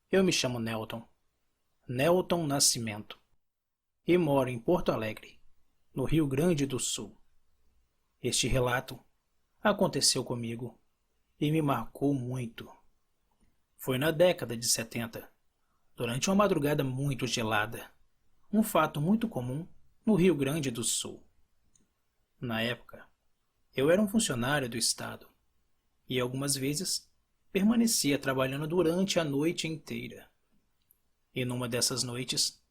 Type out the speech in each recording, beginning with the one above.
Eu me chamo Nelton Nascimento, e moro em Porto Alegre, no Rio Grande do Sul. Este relato aconteceu comigo e me marcou muito. Foi na década de 70, durante uma madrugada muito gelada, um fato muito comum no Rio Grande do Sul. Na época, eu era um funcionário do Estado e algumas vezes permanecia trabalhando durante a noite inteira. E numa dessas noites,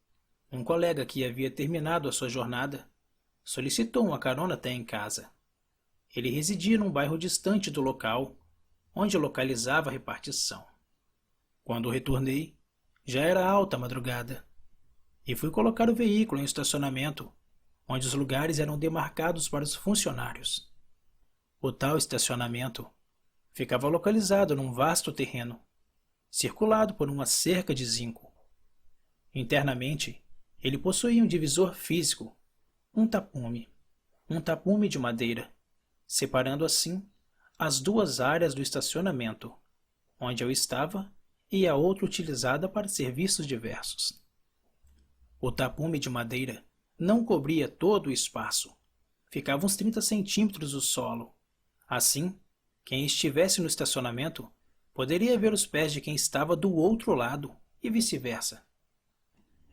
um colega que havia terminado a sua jornada solicitou uma carona até em casa. Ele residia num bairro distante do local onde localizava a repartição. Quando retornei, já era alta madrugada e fui colocar o veículo em estacionamento, onde os lugares eram demarcados para os funcionários. O tal estacionamento ficava localizado num vasto terreno, circulado por uma cerca de zinco. Internamente, ele possuía um divisor físico, um tapume de madeira, separando assim as duas áreas do estacionamento, onde eu estava e a outra utilizada para serviços diversos. O tapume de madeira não cobria todo o espaço, ficava uns 30 centímetros do solo. Assim, quem estivesse no estacionamento poderia ver os pés de quem estava do outro lado e vice-versa.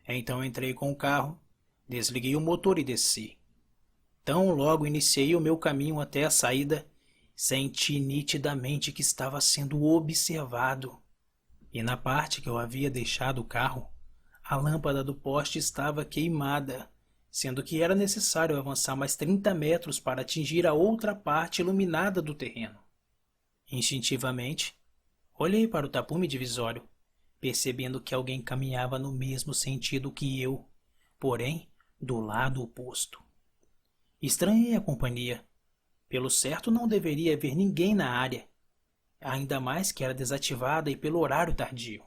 Então entrei com o carro, desliguei o motor e desci. Tão logo iniciei o meu caminho até a saída, senti nitidamente que estava sendo observado. E na parte que eu havia deixado o carro, a lâmpada do poste estava queimada, sendo que era necessário avançar mais 30 metros para atingir a outra parte iluminada do terreno. Instintivamente, olhei para o tapume divisório, percebendo que alguém caminhava no mesmo sentido que eu, porém do lado oposto. Estranhei a companhia. Pelo certo não deveria haver ninguém na área, ainda mais que era desativada e pelo horário tardio.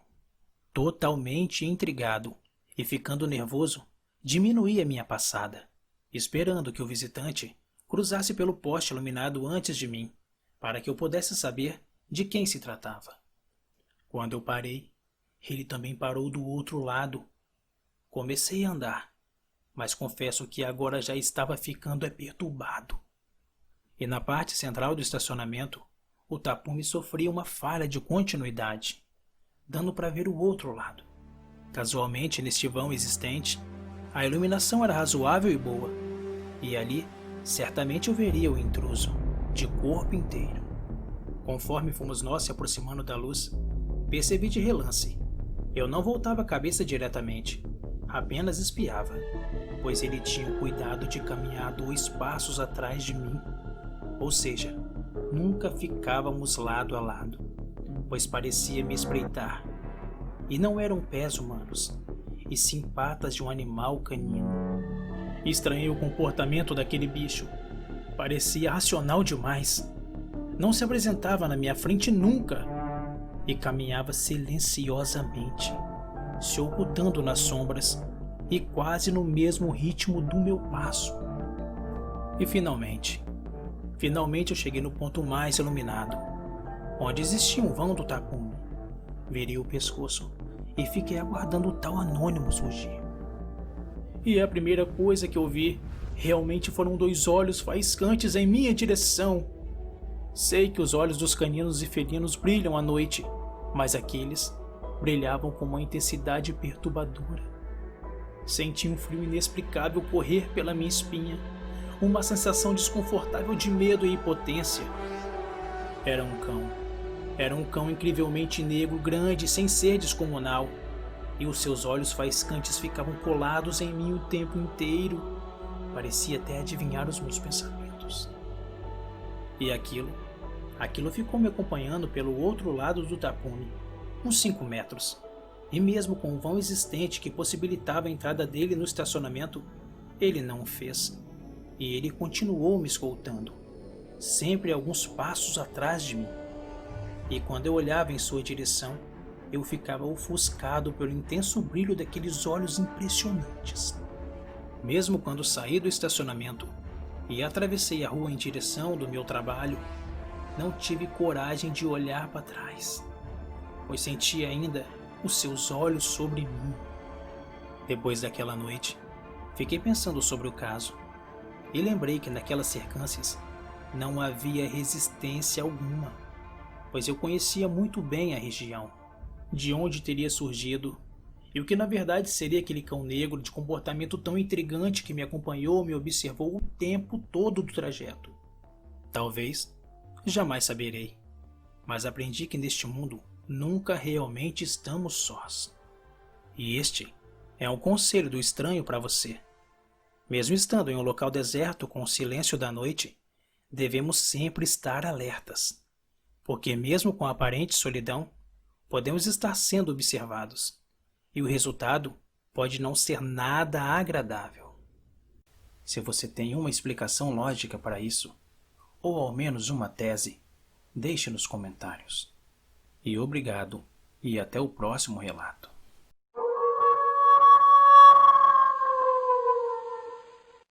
Totalmente intrigado e ficando nervoso, diminuí a minha passada, esperando que o visitante cruzasse pelo poste iluminado antes de mim, para que eu pudesse saber de quem se tratava. Quando eu parei, ele também parou do outro lado. Comecei a andar, mas confesso que agora já estava ficando perturbado. E na parte central do estacionamento, o tapume sofria uma falha de continuidade, dando para ver o outro lado. Casualmente, neste vão existente, a iluminação era razoável e boa, e ali certamente eu veria o intruso, de corpo inteiro. Conforme fomos nós se aproximando da luz, percebi de relance. Eu não voltava a cabeça diretamente, apenas espiava, pois ele tinha o cuidado de caminhar 2 passos atrás de mim. Ou seja, nunca ficávamos lado a lado, pois parecia me espreitar. E não eram pés humanos, e sim patas de um animal canino. Estranhei o comportamento daquele bicho. Parecia racional demais. Não se apresentava na minha frente nunca e caminhava silenciosamente, se ocultando nas sombras e quase no mesmo ritmo do meu passo. E finalmente eu cheguei no ponto mais iluminado, onde existia um vão do tapume. Virei o pescoço e fiquei aguardando o tal anônimo surgir. E a primeira coisa que eu vi realmente foram 2 olhos faiscantes em minha direção. Sei que os olhos dos caninos e felinos brilham à noite, mas aqueles brilhavam com uma intensidade perturbadora. Senti um frio inexplicável correr pela minha espinha, uma sensação desconfortável de medo e impotência. Era um cão incrivelmente negro, grande, sem ser descomunal, e os seus olhos faiscantes ficavam colados em mim o tempo inteiro. Parecia até adivinhar os meus pensamentos. E aquilo ficou me acompanhando pelo outro lado do tapume, uns 5 metros, e mesmo com o vão existente que possibilitava a entrada dele no estacionamento, ele não o fez, e ele continuou me escoltando, sempre alguns passos atrás de mim. E quando eu olhava em sua direção, eu ficava ofuscado pelo intenso brilho daqueles olhos impressionantes. Mesmo quando saí do estacionamento e atravessei a rua em direção do meu trabalho, não tive coragem de olhar para trás, pois sentia ainda os seus olhos sobre mim. Depois daquela noite, fiquei pensando sobre o caso e lembrei que naquelas circunstâncias não havia resistência alguma, pois eu conhecia muito bem a região, de onde teria surgido e o que na verdade seria aquele cão negro de comportamento tão intrigante que me acompanhou e me observou o tempo todo do trajeto. Talvez jamais saberei, mas aprendi que neste mundo nunca realmente estamos sós. E este é um conselho do estranho para você. Mesmo estando em um local deserto com o silêncio da noite, devemos sempre estar alertas, porque mesmo com a aparente solidão, podemos estar sendo observados, e o resultado pode não ser nada agradável. Se você tem uma explicação lógica para isso, ou ao menos uma tese, deixe nos comentários. E obrigado, e até o próximo relato.